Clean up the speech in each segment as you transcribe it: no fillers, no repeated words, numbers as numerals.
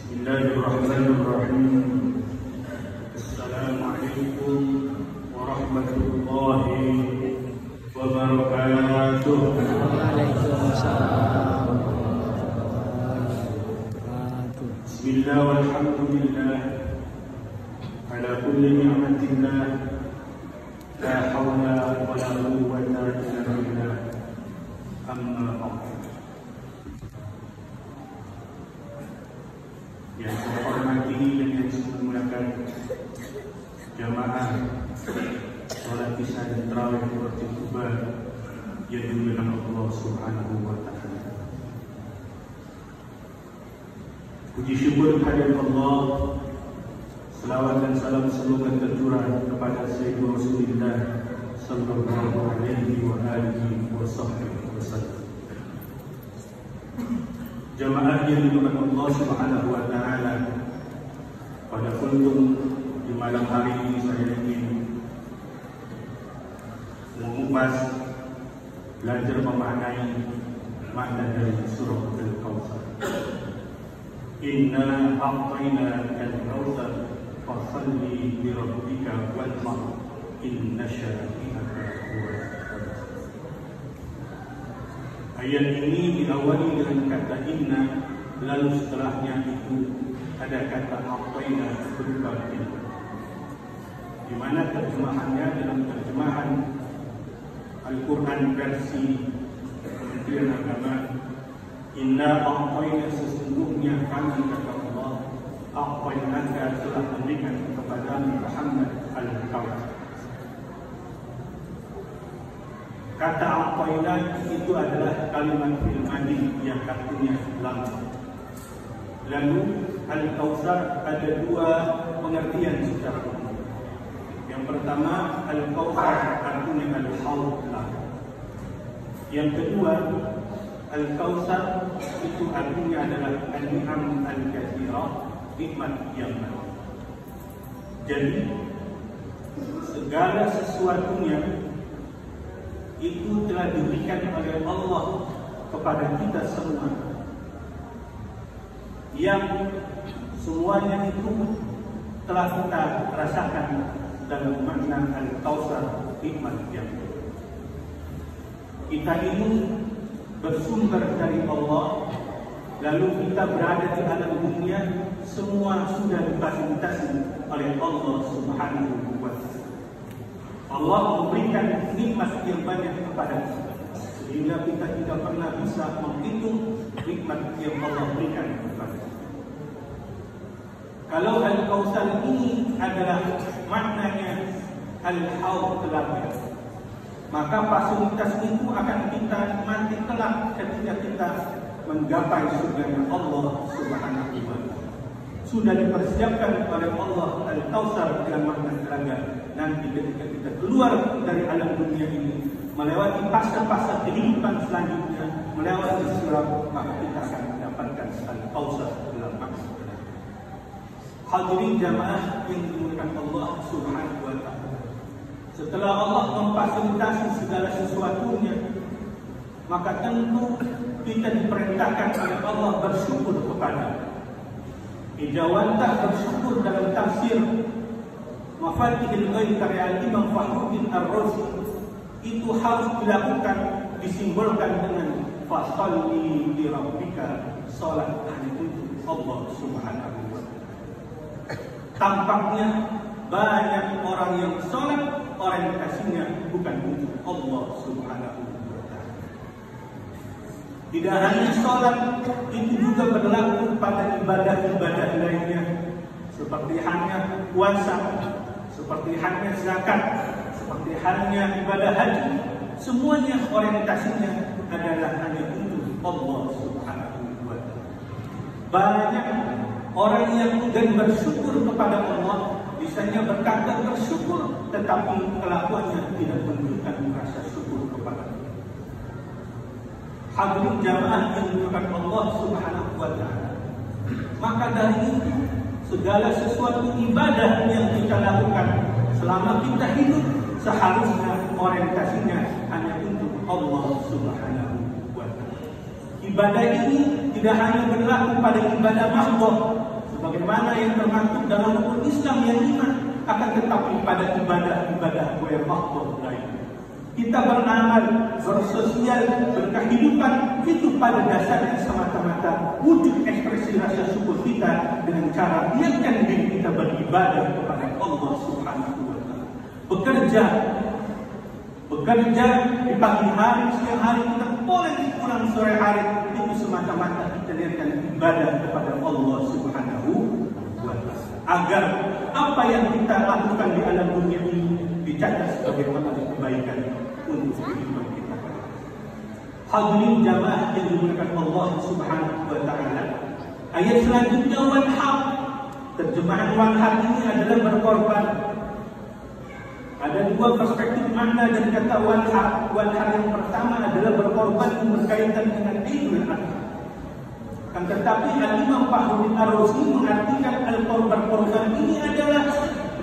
Bismillahirrahmanirrahim. Assalamualaikum warahmatullahi wabarakatuh. Waalaikumsalam. Bismillah walhamdulillah ala kulli ni'matillah, la hawla wa la quwwata illa billah. Amma ba'd. Yang saya hormati dan yang saya muliakan jamaah salat isya dan tarawih di Masjid Kuba yang dimuliakan Allah Subhanahu wa taala. Puji syukur kehadirat Allah, selawat dan salam semoga tercurah kepada Sayyidina Rasulullah sallallahu alaihi wa alihi wasallam. Jamaah yang dimuliakan Allah Subhanahu wa taala, pada kuntum di malam hari ini saya ingin mengupas, belajar memaknai makna dari surah Al-Kautsar. Inna a'tainaka al-kautsar fasholli li rabbika wanhar inna syani'aka huwal abtar. Ayat ini diawali dengan kata inna, lalu setelahnya itu ada kata a'taina berupa inna, di mana terjemahannya dalam terjemahan Al-Quran versi Kementerian Agama, inna a'taina, sesungguhnya kami, kata Allah, a'tainaka, telah memberikan kepada Muhammad al-Kautsar. Kata a'taina itu adalah kalimat fi'il madhi yang artinya lama. Lalu al-Kautsar ada dua pengertian secara umum. Yang pertama, al-Kautsar artinya al-haud. Yang kedua, al-Kautsar itu artinya adalah an-ni'am al-katsirah, nikmat yang banyak. Jadi segala sesuatunya itu telah diberikan oleh Allah kepada kita semua, yang semuanya itu telah kita rasakan dalam makna al-Kautsar, nikmat yang kita ini bersumber dari Allah, lalu kita berada di alam dunia, semua sudah difasilitasi oleh Allah Subhanahu wa taala. Allah memberikan nikmat yang banyak kepada kita, sehingga kita tidak pernah bisa menghitung nikmat yang Allah berikan kepada kita. Kalau al-Kautsar ini adalah maknanya al-haud, telaga, maka fasilitas itu akan kita nikmati kelak ketika kita menggapai surga Allah Subhanahu wa taala. Sudah dipersiapkan oleh Allah al-Kautsar dengan makna telaga. Nanti ketika kita keluar dari alam dunia ini, melewati fase-fase kehidupan selanjutnya, melewati sirat, maka kita akan mendapatkan al-Kautsar dalam makna telaga. Hadirin jamaah yang dimuliakan Allah Subhanahu wa taala, setelah Allah memfasilitasi segala sesuatunya, maka tentu kita diperintahkan oleh Allah bersyukur kepada. Ijawantah bersyukur dalam tafsir Mafatihul Ghaib karya Imam Fakhruddin Ar-Razi itu harus dilakukan, disimbolkan dengan fasholli li rabbika, salat hanya untuk Allah Subhanahu wa taala. Tampaknya banyak orang yang salat, orientasinya bukan untuk Allah Subhanahu wa taala. Tidak hanya salat, itu juga berlaku pada ibadah-ibadah lainnya, seperti halnya puasa, seperti halnya zakat, seperti halnya ibadah haji. Semuanya orientasinya adalah hanya untuk Allah Subhanahu wa taala. Banyak orang yang enggan bersyukur kepada Allah, misalnya berkata bersyukur, tetapi kelakuannya tidak menunjukkan rasa syukur kepada Allah. Hadirin jamaah yang dimuliakan Allah Subhanahu wa taala, maka dari itu segala sesuatu ibadah yang kita lakukan selama kita hidup seharusnya orientasinya hanya untuk Allah Subhanahu wa taala. Ibadah ini tidak hanya berlaku pada ibadah mahdoh, sebagaimana yang termaktub dalam rukun Islam yang 5, akan tetapi pada ibadah-ibadah yang makhluk lain. Kita beramal, bersosial, berkehidupan itu pada dasarnya semata-mata wujud ekspresi rasa syukur kita dengan cara biarkan diri kita beribadah kepada Allah Subhanahu wa Ta'ala. Bekerja di pagi hari, siang hari, kita boleh pulang sore hari, itu semata-mata kita lihatkan ibadah kepada Allah Subhanahu wa Ta'ala. Agar apa yang kita lakukan di alam dunia ini dicatat sebagai amal kebaikan untuk kehidupan kita. Hadirin jamaah yang dimuliakan Allah Subhanahu wa Ta'ala. Ayat selanjutnya wanhar. Terjemahan wanhar ini adalah berkorban. Ada dua perspektif makna dari kata wanhar. Wanhar yang pertama adalah berkorban yang berkaitan dengan Idul Adha. Kan tetapi Al-Imam Fakhruddin Ar-Razi mengartikan berkorban ini adalah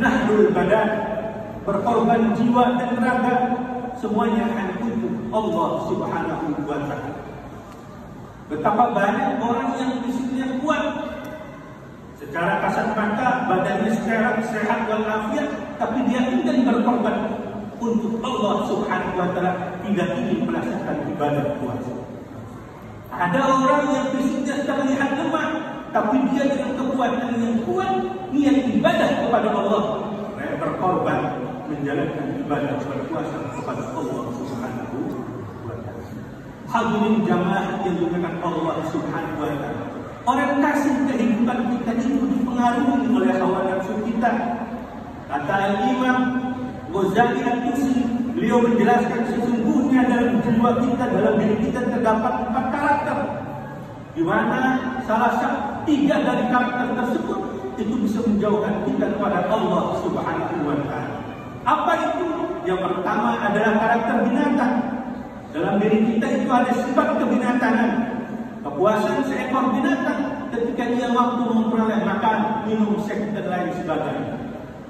nahdul badan, berkorban jiwa dan raga, semuanya hanya untuk Allah Subhanahu wa Ta'ala. Betapa banyak orang yang fisiknya kuat, secara kasat mata badannya sehat walafiat, tapi dia ingin berkorban untuk Allah Subhanahu wa Ta'ala, tidak ingin melaksanakan ibadah puasa. Ada orang yang fisiknya terlihat lemah, tapi dia dengan kekuatan yang kuat niat ibadah kepada Allah, berkorban menjalankan ibadah berpuasa kepada Allah Subhanahu wa Ta'ala. Hadirin jamaah yang dimuliakan Allah Subhanahu wa Ta'ala. Orientasi kehidupan kita itu dipengaruhi oleh hawa nafsu kita. Kata Al-Imam Ghazali Al-Tusi, beliau menjelaskan sesungguhnya dalam jiwa kita, dalam diri kita terdapat 4 karakter, di mana salah satu 3 dari karakter tersebut itu bisa menjauhkan kita kepada Allah Subhanahu wa Ta'ala. Apa itu? Yang pertama adalah karakter binatang. Dalam diri kita itu ada sifat kebinatangan. Kepuasan seekor binatang ketika dia mampu memperoleh makan, minum, seks dan lain sebagainya.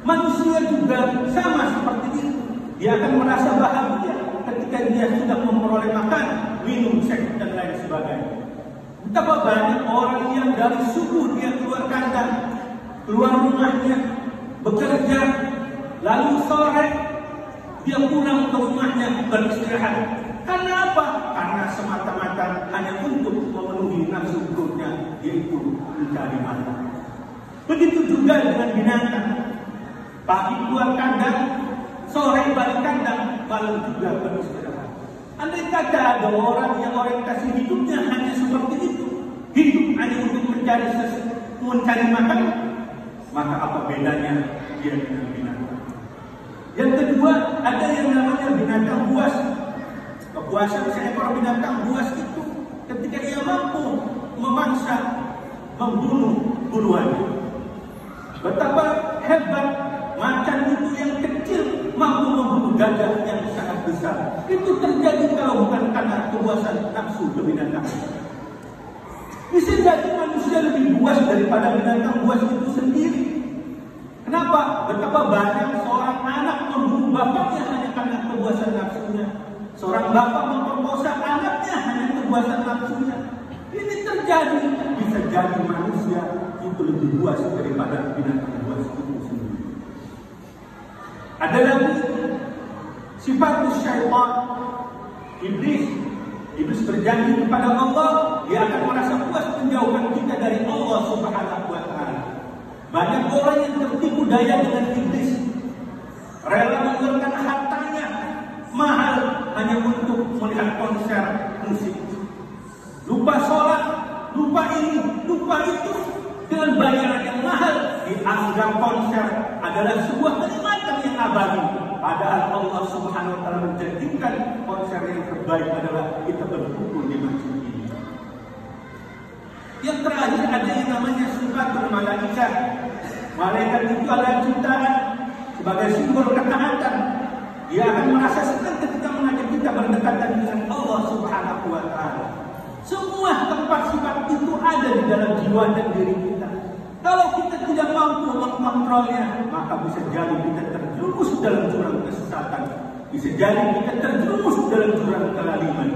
Manusia juga sama seperti itu. Dia akan merasa bahagia ketika dia sudah memperoleh makan, minum, seks dan lain sebagainya. Betapa banyak orang yang dari subuh dia keluar kandang, keluar rumahnya, bekerja, lalu sore dia pulang ke rumahnya beristirahat. Karena apa? Karena semata-mata hanya untuk memenuhi nafsu perutnya, yaitu mencari makan. Begitu juga dengan binatang. Pagi keluar kandang, sore balik kandang, malam juga beristirahat. Andai kata ada orang yang orientasi hidupnya hanya seperti itu, hidup hanya untuk mencari makan, maka apa bedanya dia dengan binatang? Yang kedua, ada yang namanya binatang buas. Kepuasan seekor binatang buas itu ketika dia mampu memangsa, membunuh buruannya. Betapa hebat macan itu yang kecil mampu membunuh gajah yang sangat besar. Itu terjadi kalau bukan karena kepuasan nafsu kebinatangan. Bisa jadi manusia lebih buas daripada binatang buas itu sendiri. Kenapa? Betapa banyak seorang anak membunuh bapaknya hanya karena kepuasan nafsunya. Seorang bapak memperkosa anaknya hanya kepuasan nafsunya. Ini terjadi. Bisa jadi manusia itu lebih buas daripada binatang buas itu sendiri. Ada lagi sifat syaitan, iblis berjanji kepada Allah, dia akan merasa puas menjauhkan kita dari Allah Subhanahu wa Ta'ala. Banyak orang yang tertipu daya dengan iblis, rela mengeluarkan hartanya mahal hanya untuk melihat konser musik. Lupa sholat, lupa ini, lupa itu, dengan bayaran yang mahal. Dianggap konser adalah sebuah kenikmatan yang abadi. Padahal Allah Subhanahu wa Ta'ala menjadikan konser yang terbaik adalah kita berkumpul di masjid ini. Yang terakhir ada yang namanya sifatul malaikat. Malaikat itu adalah ciptaan sebagai simbol ketaatan. Dia akan merasa senang ketika mengajak kita berdekatan dengan Allah Subhanahu wa Ta'ala. Semua tempat sifat itu ada di dalam jiwa dan diri kita. Kalau kita tidak mampu mengontrolnya, maka bisa jadi kita terjerumus dalam jurang kesesatan. Bisa jadi kita terjerumus dalam jurang kelaliman.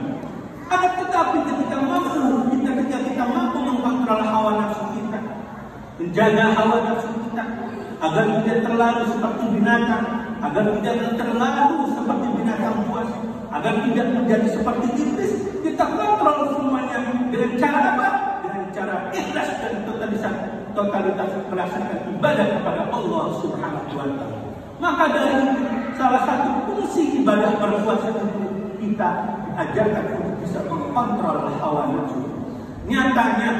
Akan tetapi ketika kita mampu mengontrol hawa nafsu kita, menjaga hawa nafsu kita agar tidak terlalu seperti binatang, agar tidak terlalu seperti binatang buas, agar tidak menjadi seperti iblis. Kita kontrol semuanya dengan cara apa? Dengan cara ikhlas dan totalitas melaksanakan ibadah kepada Allah Subhanahu wa Ta'ala. Maka dari salah satu fungsi ibadah berpuasa itu kita diajarkan untuk bisa mengontrol hawa nafsu. Nyatanya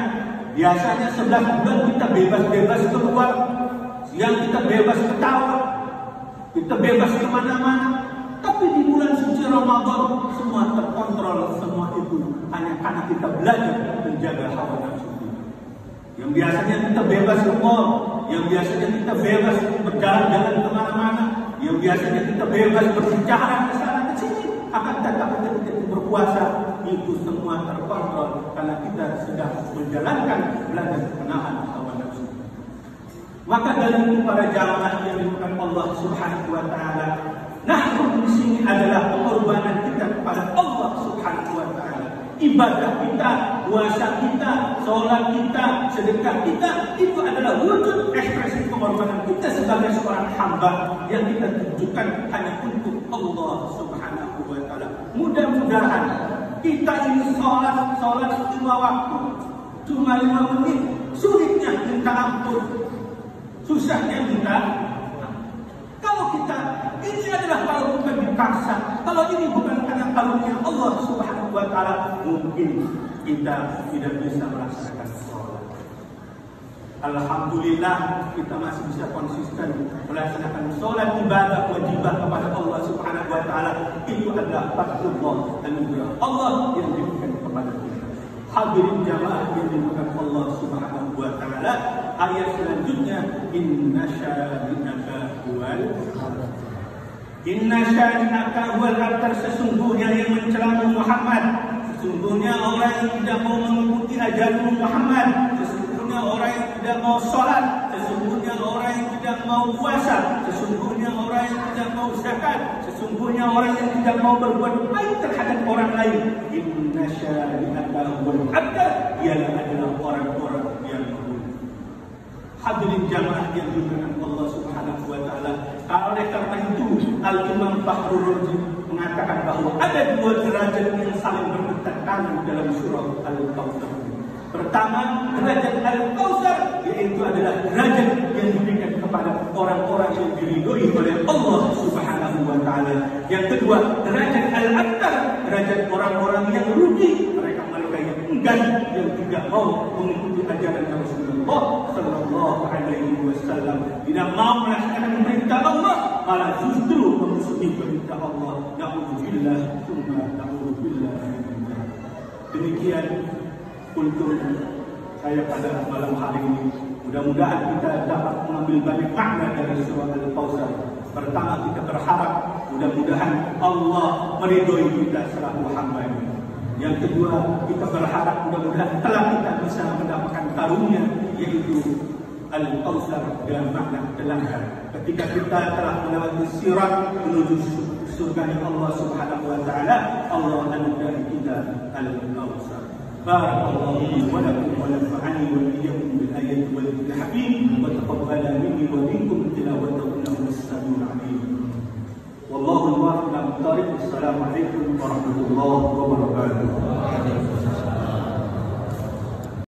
biasanya 11 bulan kita bebas-bebas keluar, siang kita bebas ketawa, kita bebas kemana-mana. Tapi di bulan suci Ramadan semua terkontrol, semua itu hanya karena kita belajar menjaga hawa nafsu. Yang biasanya kita bebas ke mall, yang biasanya kita bebas berjalan-jalan kemana-mana, yang biasanya kita bebas berbicara ke sana ke sini, akan tetapi ketika berpuasa itu semua terkontrol karena kita sudah menjalankan belajar menahan hawa nafsu. Maka dari para jamaah yang dimuliakan Allah Subhanahu wa Ta'ala, nahru di sini adalah pengorbanan kita kepada Allah Subhanahu wa Ta'ala. Ibadah kita, puasa kita, sholat kita, sedekah kita, itu adalah wujud ekspresi pengorbanan kita sebagai seorang hamba yang kita tunjukkan hanya untuk Allah Subhanahu wa Ta'ala. Mudah-mudahan kita ini sholat 5 waktu, cuma 5 menit, sulitnya minta ampun, susahnya minta. Kalau kita ini adalah kalau bukan dipaksa, kalau ini bukan karena karunia Allah Subhanahu wa Ta'ala, mungkin kita tidak bisa melaksanakan sholat. Alhamdulillah kita masih bisa konsisten melaksanakan sholat ibadah wajibah kepada Allah Subhanahu wa Ta'ala. Itu adalah fadlullah, anugerah Allah yang diberikan kepada kita. Hadirin jamaah yang diberikan Allah Subhanahu wa Ta'ala, ayat selanjutnya, inna syani'aka huwal abtar. Inna syani'aka huwal abtar, sesungguhnya yang mencelamu Muhammad, sesungguhnya orang yang tidak mau mengikuti ajaran Muhammad, sesungguhnya orang yang tidak mau sholat, sesungguhnya orang yang tidak mau puasa, sesungguhnya orang yang tidak mau zakat, sesungguhnya orang yang tidak mau berbuat baik terhadap orang lain. Inna syani'aka huwal abtar, ialah adalah orang-orang yang buruk. Hadirin jamaah yang dimuliakan Allah Subhanahu wa Ta'ala, oleh karena itu Al-Imam Fakhrul Razi mengatakan bahwa ada 2 derajat yang saling berdekatan dalam surah Al-Kautsar. Pertama, derajat Al-Kautsar, yaitu adalah derajat yang diberikan kepada orang-orang yang diridhoi oleh Allah Subhanahu wa Ta'ala. Yang kedua, derajat Al-Abtar, derajat orang-orang yang rugi, mereka yang enggan, yang tidak mau mengikuti ajaran Rasulullah sallallahu alaihi wasallam, tidak mau melaksanakan perintah Allah, malah justru memusuhi perintah Allah. Na'udzubillah tsumma na'udzubillah. Demikian kultur saya pada malam hari ini. Mudah-mudahan kita dapat mengambil banyak makna dari surah Al-Kautsar. Pertama, kita berharap mudah-mudahan Allah meridhoi kita selaku hamba-Nya. Yang kedua, kita berharap mudah-mudahan telah kita bisa mendapatkan karunia, yaitu Al-Kautsar dan makna telaga. Ketika kita telah melewati sirat menuju surga Allah Subhanahu wa Ta'ala, Allah anugerahi kita Al-Kautsar. Barakallahu li wa lakum wa nafa'ani wa iyyakum bil ayati wal dhikril hakim wa taqabbala minni wa minkum tilawatahu innahu as-sami'ul 'alim. Wallahu muwaffiq ila thariq. Assalamualaikum warahmatullahi wabarakatuh.